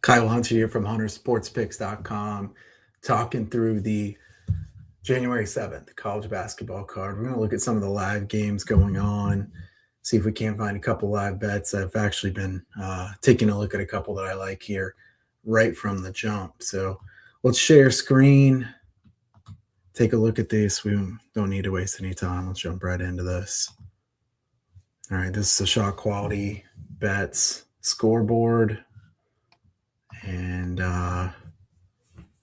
Kyle Hunter here from huntersportspicks.com, talking through the January 7th college basketball card. We're going to look at some of the live games going on, see if we can't find a couple live bets. I've actually been taking a look at a couple that I like here right from the jump. So let's share screen, take a look at this. We don't need to waste any time. Let's jump right into this. All right, this is a shot quality bets scoreboard. And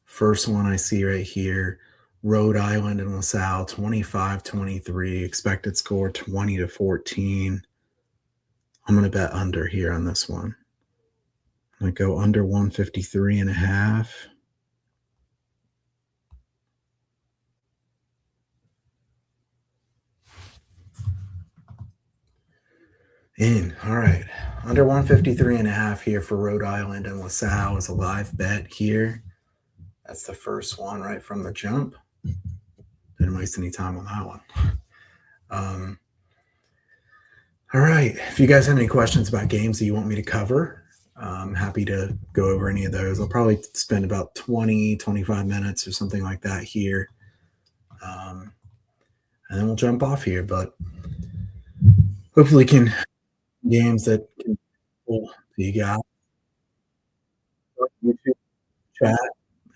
first one I see right here, Rhode Island and LaSalle, 25-23, expected score 20-14. I'm going to bet under here on this one. I'm going to go under 153 and a half. In. All right. Under 153 and a half here for Rhode Island and LaSalle is a live bet here. That's the first one right from the jump. Didn't waste any time on that one. All right. If you guys have any questions about games that you want me to cover, I'm happy to go over any of those. I'll probably spend about 20, 25 minutes or something like that here. And then we'll jump off here. But hopefully can games that can you got YouTube chat,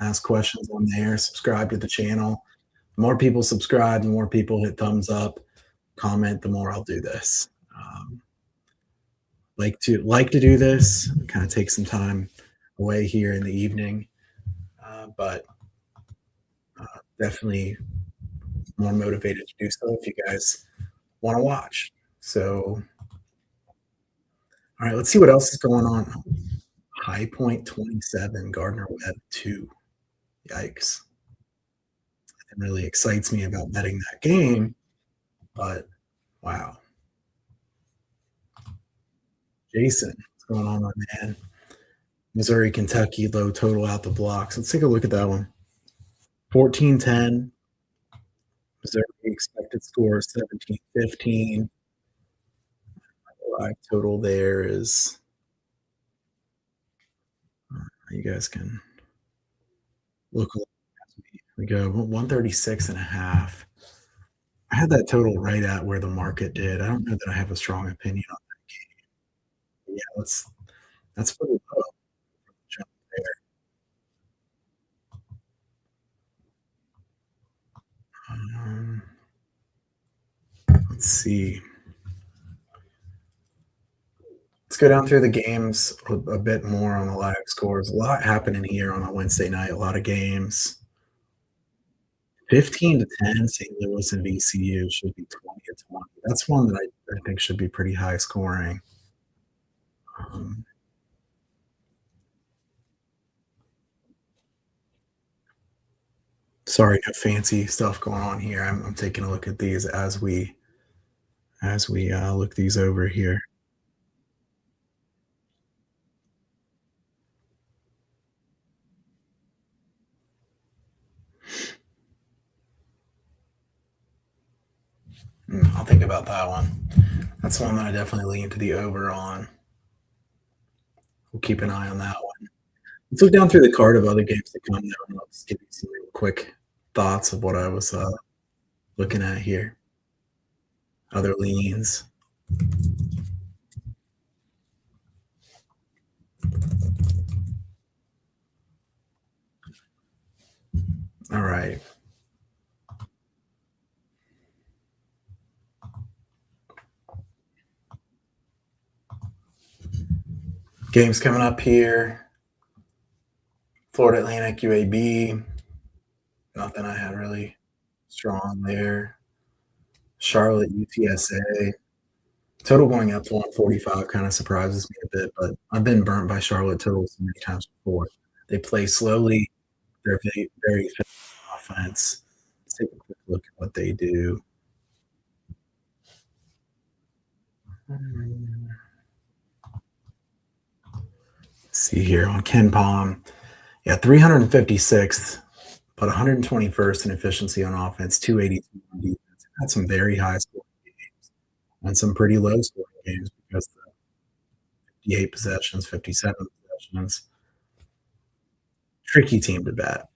ask questions on there, subscribe to the channel. The more people subscribe, the more people hit thumbs up, comment, the more I'll do this. Like to do this, kind of take some time away here in the evening, but definitely more motivated to do so if you guys want to watch. So, all right, let's see what else is going on. High Point 27, Gardner Webb 2. Yikes. It really excites me about betting that game, but wow. Jason, what's going on, my man? Missouri, Kentucky, low total out the blocks. Let's take a look at that one. 14-10. Missouri expected score 17-15. Live total there is, you guys can look. We go 136 and a half. I had that total right at where the market did. I don't know that I have a strong opinion on that game. Yeah, that's pretty low. Jump there. Let's see. Let's go down through the games a bit more on the live scores. A lot happening here on a Wednesday night. A lot of games. 15-10, St. Louis and VCU should be 20-20. That's one that I think should be pretty high scoring. Sorry, no fancy stuff going on here. I'm taking a look at these as we look these over here. I'll think about that one. That's one that I definitely lean to the over on. We'll keep an eye on that one. Let's look down through the card of other games that come there, and I'll just give you some real quick thoughts of what I was looking at here. Other leans. All right. Games coming up here. Florida Atlantic, UAB. Nothing I had really strong there. Charlotte, UTSA. Total going up to 145 kind of surprises me a bit, but I've been burnt by Charlotte totals so many times before. They play slowly. They're very, very efficient offense. Let's take a quick look at what they do. See here on Ken Palm. Yeah, 356th, but 121st in efficiency on offense, 282 on defense. Had some very high scoring games and some pretty low scoring games because the 58 possessions, 57 possessions. tricky team to bet.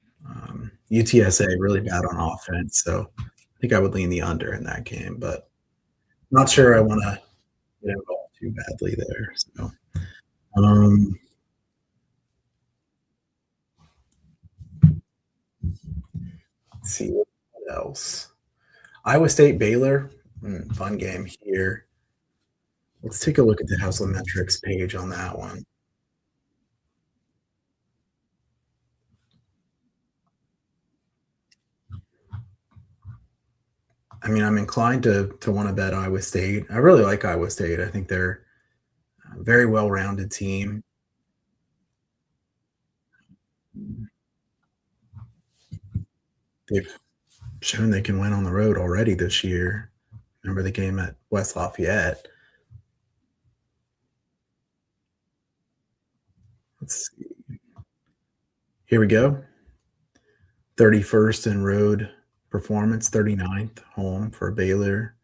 UTSA really bad on offense, so I think I would lean the under in that game, but not sure I wanna get involved too badly there, so, um, let's see what else. Iowa State Baylor, fun game here. Let's take a look at the Haslametrics page on that one. I mean, I'm inclined to wanna bet Iowa State. I really like Iowa State. I think they're a very well-rounded team. They've shown they can win on the road already this year. Remember the game at West Lafayette? Let's see. Here we go. 31st in road performance, 39th home for Baylor.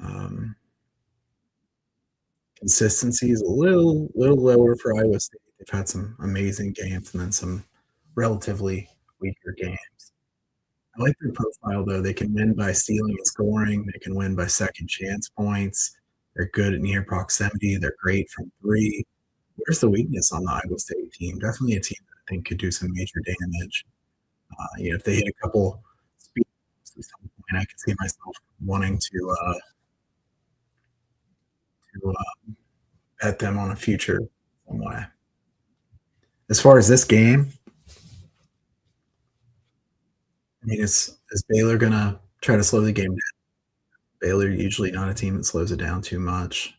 Um, Consistency is a little lower for Iowa State. They've had some amazing games and then some relatively weaker games. I like their profile though. They can win by stealing and scoring. They can win by second chance points. They're good at near proximity. They're great from three. Where's the weakness on the Iowa State team? Definitely a team that I think could do some major damage. If they hit a couple speed bumps at some point, I could see myself wanting to bet them on a future some way. As far as this game, I mean, is Baylor gonna try to slow the game down? Baylor usually not a team that slows it down too much.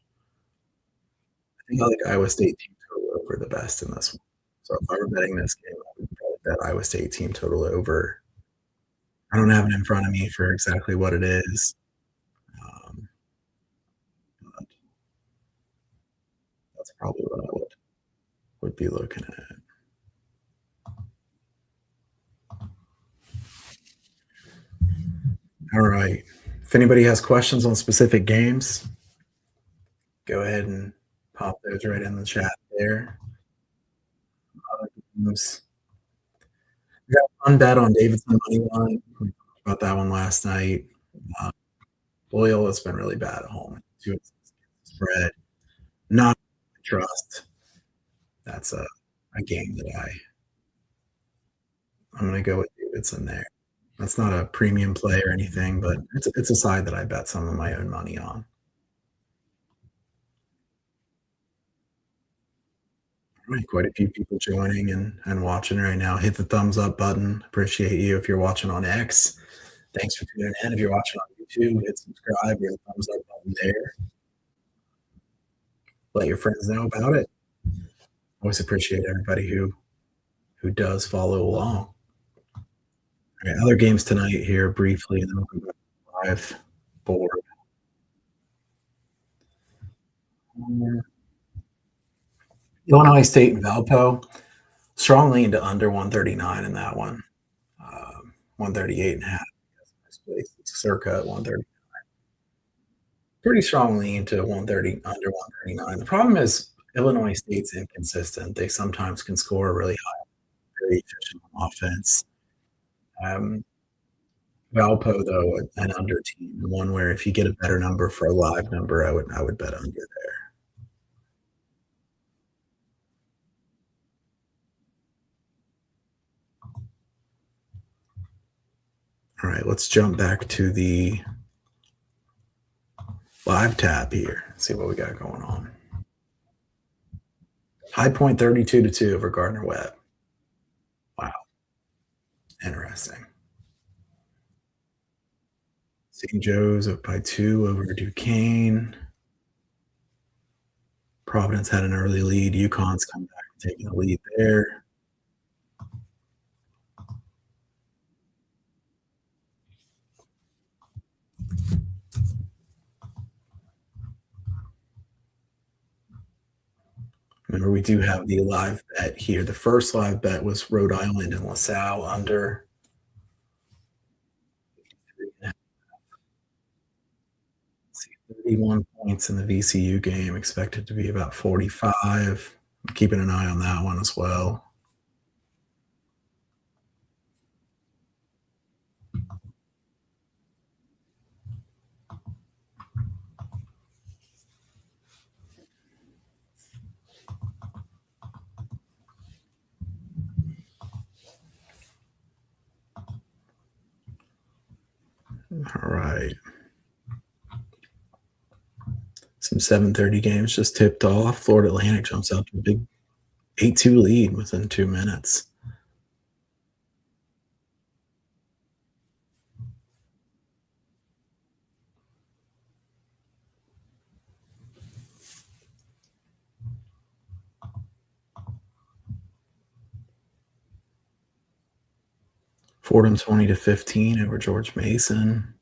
I think I like Iowa State team total over the best in this one. So if I were betting this game, I would probably bet Iowa State team total over. I don't have it in front of me for exactly what it is, um, but that's probably what I would be looking at. All right. If anybody has questions on specific games, go ahead and pop those right in the chat there. Other games, we got a fun bet on Davidson money line. We talked about that one last night. Uh, Loyola's been really bad at home. 2-6 spread. Not trust. That's a game that I'm gonna go with Davidson there. That's not a premium play or anything, but it's a side that I bet some of my own money on. Right, quite a few people joining and watching right now. Hit the thumbs up button. Appreciate you if you're watching on X. Thanks for tuning in. If you're watching on YouTube, hit subscribe, hit the thumbs up button there. Let your friends know about it. Always appreciate everybody who does follow along. All right, other games tonight here briefly, and then we'll go back to live board. Illinois State and Valpo. Strong lean to under 139 in that one. 138 and a half. Circa 130. Pretty strong lean to 130, under 139. The problem is Illinois State's inconsistent. They sometimes can score really high, very efficient on offense. Um, Valpo, though, an under team, one where if you get a better number for a live number, I would bet under there. All right, let's jump back to the live tab here. See what we got going on. High point 32 to 2 over Gardner Webb. Wow. Interesting. St. Joe's up by 2 over Duquesne. Providence had an early lead. UConn's come back and taking a lead there. Remember, we do have the live bet here. The first live bet was Rhode Island and LaSalle under 31 points in the VCU game, expected to be about 45. I'm keeping an eye on that one as well. All right. Some 7:30 games just tipped off. Florida Atlantic jumps out to a big 8-2 lead within 2 minutes. Fordham 20-15 over George Mason.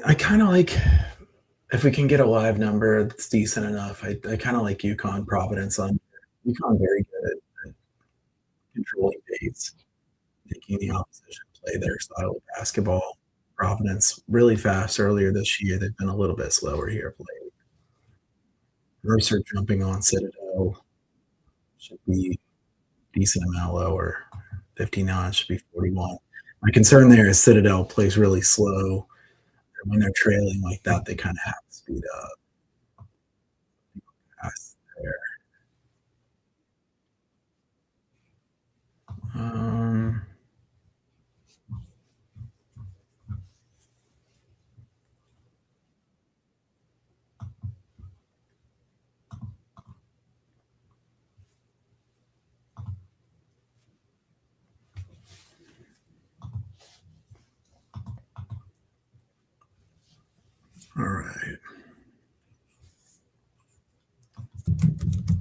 I kinda like if we can get a live number that's decent enough, I kinda like UConn Providence on UConn very good at controlling pace, making the opposition play their style of basketball. Providence really fast earlier this year. They've been a little bit slower here of late. Mercer jumping on Citadel should be decent amount lower. 59 should be 41. My concern there is Citadel plays really slow, and when they're trailing like that, they kinda have to speed up. Pass there. Um, alright.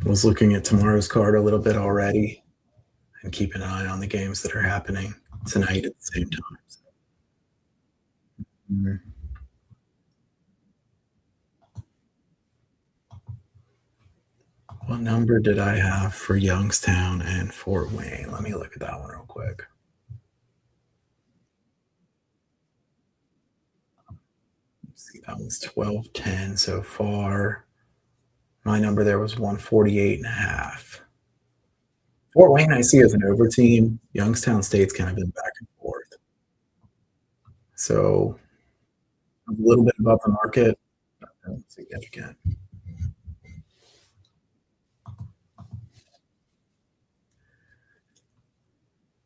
Was looking at tomorrow's card a little bit already and keep an eye on the games that are happening tonight at the same time. Mhm. What number did I have for Youngstown and Fort Wayne? Let me look at that one real quick. Let's see, that one's 12-10 so far. My number there was 148.5. Fort Wayne, I see as an over team. Youngstown State's kind of been back and forth. So a little bit above the market, nothing significant.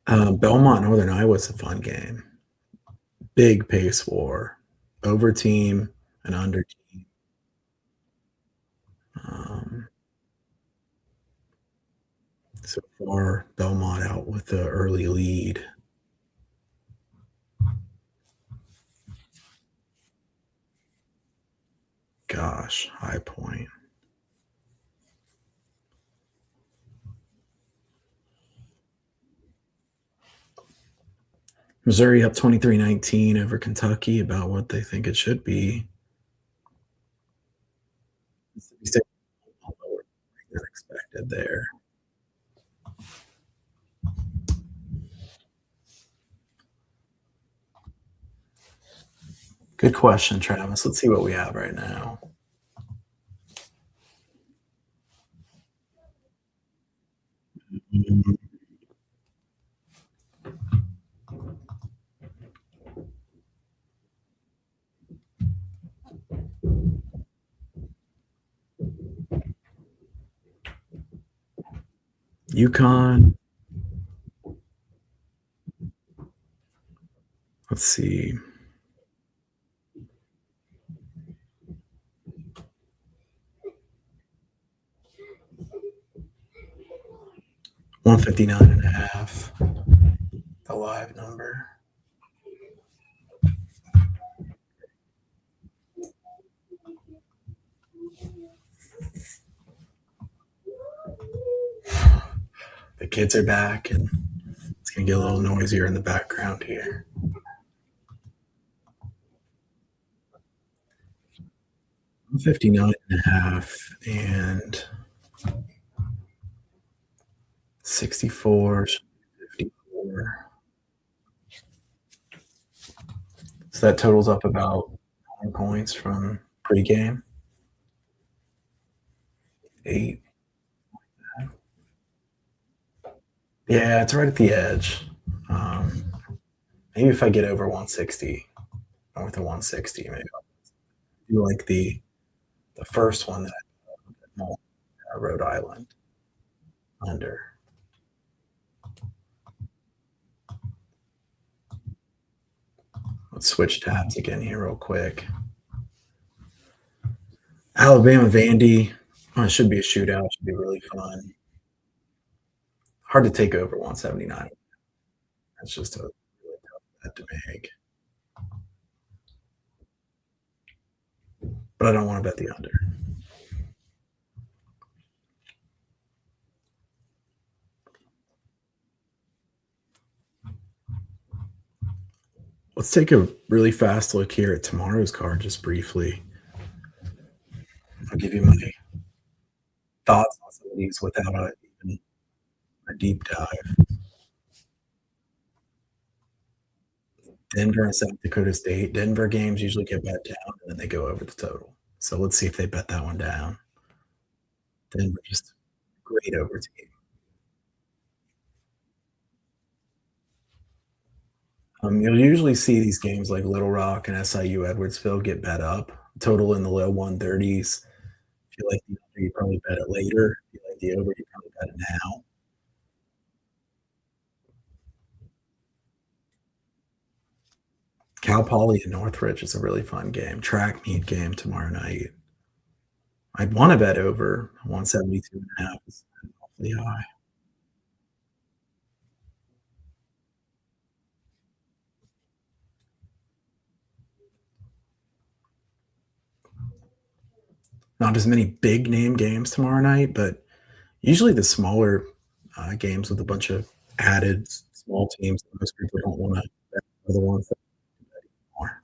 Belmont Northern Iowa's a fun game. Big pace war, over team and under team. Um, so far, Belmont out with the early lead. Gosh, High Point. Missouri up 23-19 over Kentucky, about what they think it should be. Mississippi State a little lower than expected there. Good question, Travis. Let's see what we have right now. Mm, UConn. Let's see. 159.5. The live number. The kids are back, and it's gonna get a little noisier in the background here. 59.5 and 64, 54. So that totals up about 9 points from pregame. 8. Yeah, it's right at the edge. Um, maybe if I get over 160, north of 160, maybe I'll do like the first one that Oh, Rhode Island under. Let's switch tabs again here real quick. Alabama Vandy. Oh, it should be a shootout. Should be really fun. Hard to take over 179. That's just a really tough bet to make. But I don't want to bet the under. Let's take a really fast look here at tomorrow's card just briefly. I'll give you my thoughts on some of these without even a deep dive. Denver and South Dakota State. Denver games usually get bet down and then they go over the total. So let's see if they bet that one down. Denver just great over team. You'll usually see these games like Little Rock and SIU Edwardsville get bet up, total in the low 130s. If you like the under, you probably bet it later. If you like the over, you probably bet it now. Cal Poly and Northridge is a really fun game. Track meet game tomorrow night. I'd want to bet over 172 and a half is awfully high. Not as many big name games tomorrow night, but usually the smaller games with a bunch of added small teams that most people don't want to bet are the ones that are.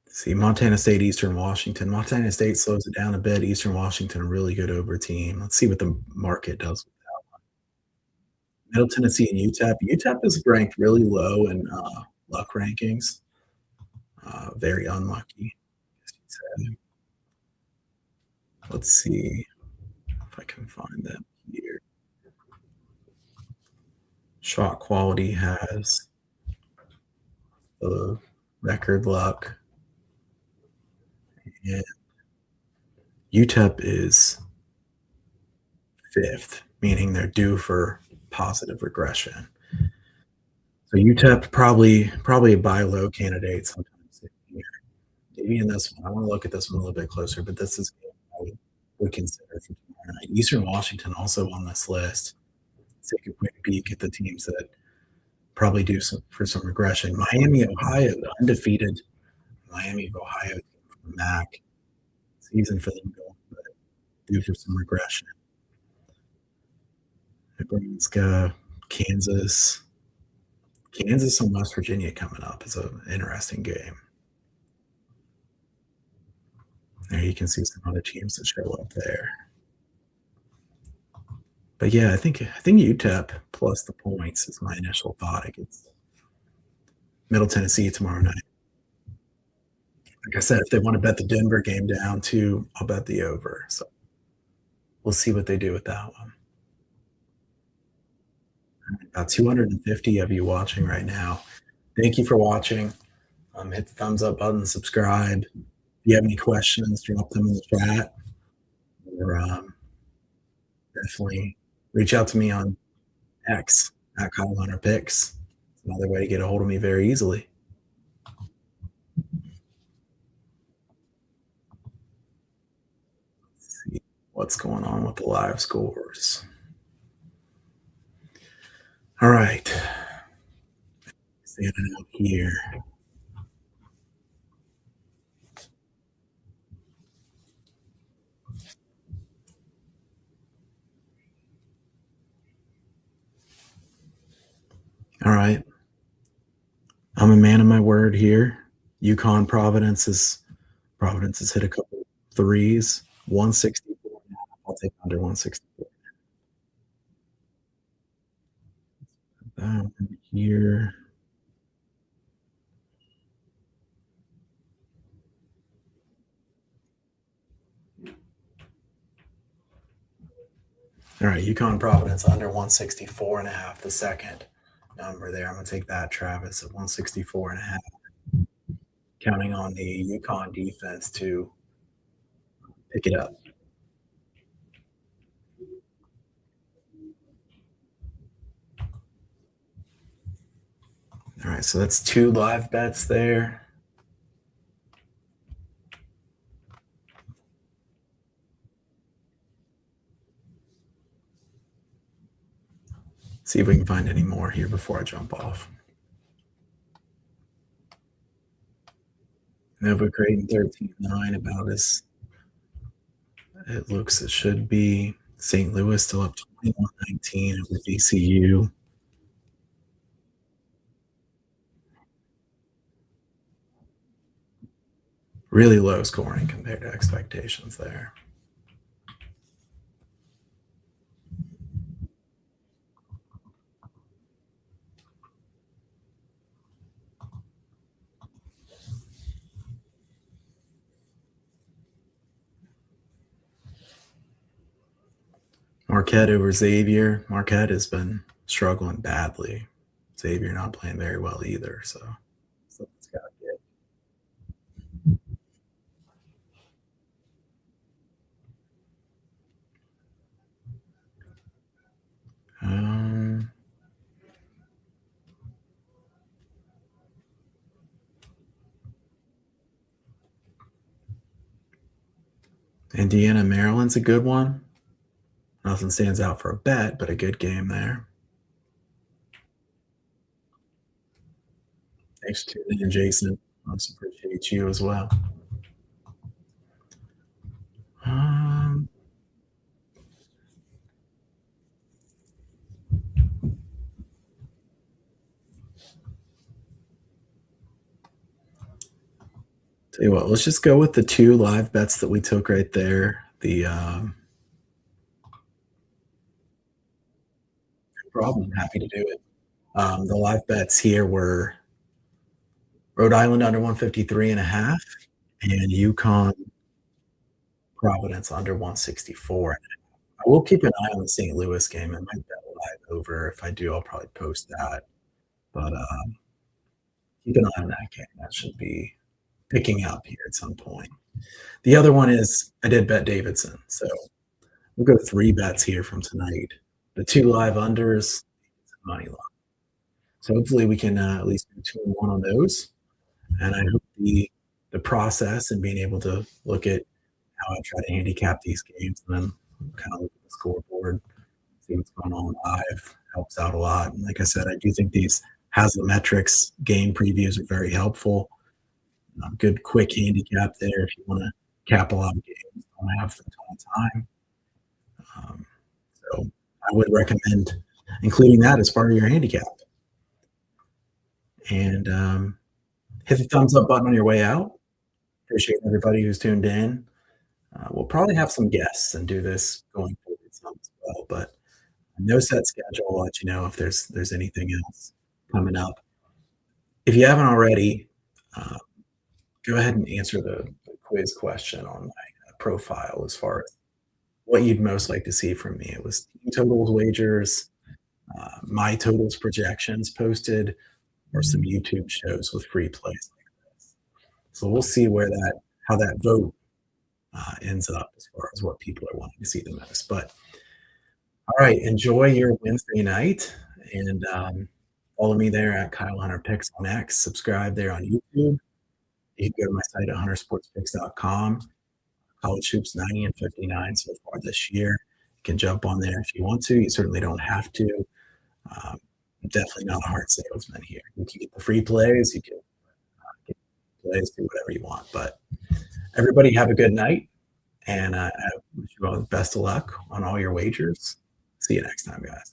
See, Montana State, Eastern Washington. Montana State slows it down a bit. Eastern Washington, a really good over team. Let's see what the market does. Middle Tennessee and UTEP. UTEP is ranked really low in luck rankings. Very unlucky. Let's see if I can find them here. Shot quality has the record luck. And UTEP is fifth, meaning they're due for positive regression. So UTEP probably a buy low candidate sometimes here. Maybe in this one. I want to look at this one a little bit closer, but this is what I would consider for tomorrow night. Eastern Washington also on this list. Let's take a quick peek at the teams that probably do for some regression. Miami, Ohio, undefeated. Miami of Ohio from MAC season for them going, but due for some regression. Nebraska, Kansas. Kansas and West Virginia coming up is an interesting game. There you can see some other teams that show up there. But yeah, I think UTEP plus the points is my initial thought against Middle Tennessee tomorrow night. Like I said, if they want to bet the Denver game down too, I'll bet the over. So we'll see what they do with that one. About 250 of you watching right now. Thank you for watching. Hit the thumbs up button, subscribe. If you have any questions, drop them in the chat. Or definitely reach out to me on X at Kyle Hunter Picks. It's another way to get a hold of me very easily. Let's see what's going on with the live scores. All right. Standing out here. All right. I'm a man of my word here. Yukon Providence has hit a couple threes. 164. I'll take under 164. Here. All right, Yukon Providence under 164 and a half, the second number there. I'm going to take that, Travis, at 164 and a half. counting on the Yukon defense to pick it up. All right, so that's two live bets there. See if we can find any more here before I jump off. Nova Creighton 13-9, about as it looks it should be. St. Louis still up 21-19 over VCU. Really low scoring compared to expectations there. Marquette over Xavier. Marquette has been struggling badly. Xavier not playing very well either, so something's got to get. Um, Indiana, Maryland's a good one. Nothing stands out for a bet, but a good game there. Thanks for tuning in, Jason. I also appreciate you as well. Um, Tell you what, let's just go with the two live bets that we took right there. The no problem, happy to do it. The live bets here were Rhode Island under 153 and a half, and Yukon Providence under 164. I will keep an eye on the St. Louis game. I might bet live over. If I do, I'll probably post that. But keep an eye on that game. That should be picking up here at some point. The other one is I did bet Davidson. So we'll go three bets here from tonight. The two live unders, money line. So hopefully we can at least do 2-1 on those. And I hope the process and being able to look at how I try to handicap these games and then kind of look at the scoreboard, see what's going on live helps out a lot. And like I said, I do think these Haslametrics game previews are very helpful. Good quick handicap there if you want to cap a lot of games, don't have a ton of time. So I would recommend including that as part of your handicap. And hit the thumbs up button on your way out. Appreciate everybody who's tuned in. We'll probably have some guests and do this going forward some as well, but no set schedule. I'll let you know if there's anything else coming up. If you haven't already, go ahead and answer the quiz question on my profile as far as what you'd most like to see from me. It was team totals, wagers, my totals projections posted, or some YouTube shows with free plays like this. So we'll see how that vote ends up as far as what people are wanting to see the most. But all right, enjoy your Wednesday night and follow me there at Kyle Hunter Picks on X. Subscribe there on YouTube. You can go to my site at huntersportspicks.com. College hoops 90 and 59 so far this year. You can jump on there if you want to. You certainly don't have to. I'm definitely not a hard salesman here. You can get the free plays. You can get plays, do whatever you want. But everybody have a good night, and I wish you all the best of luck on all your wagers. See you next time, guys.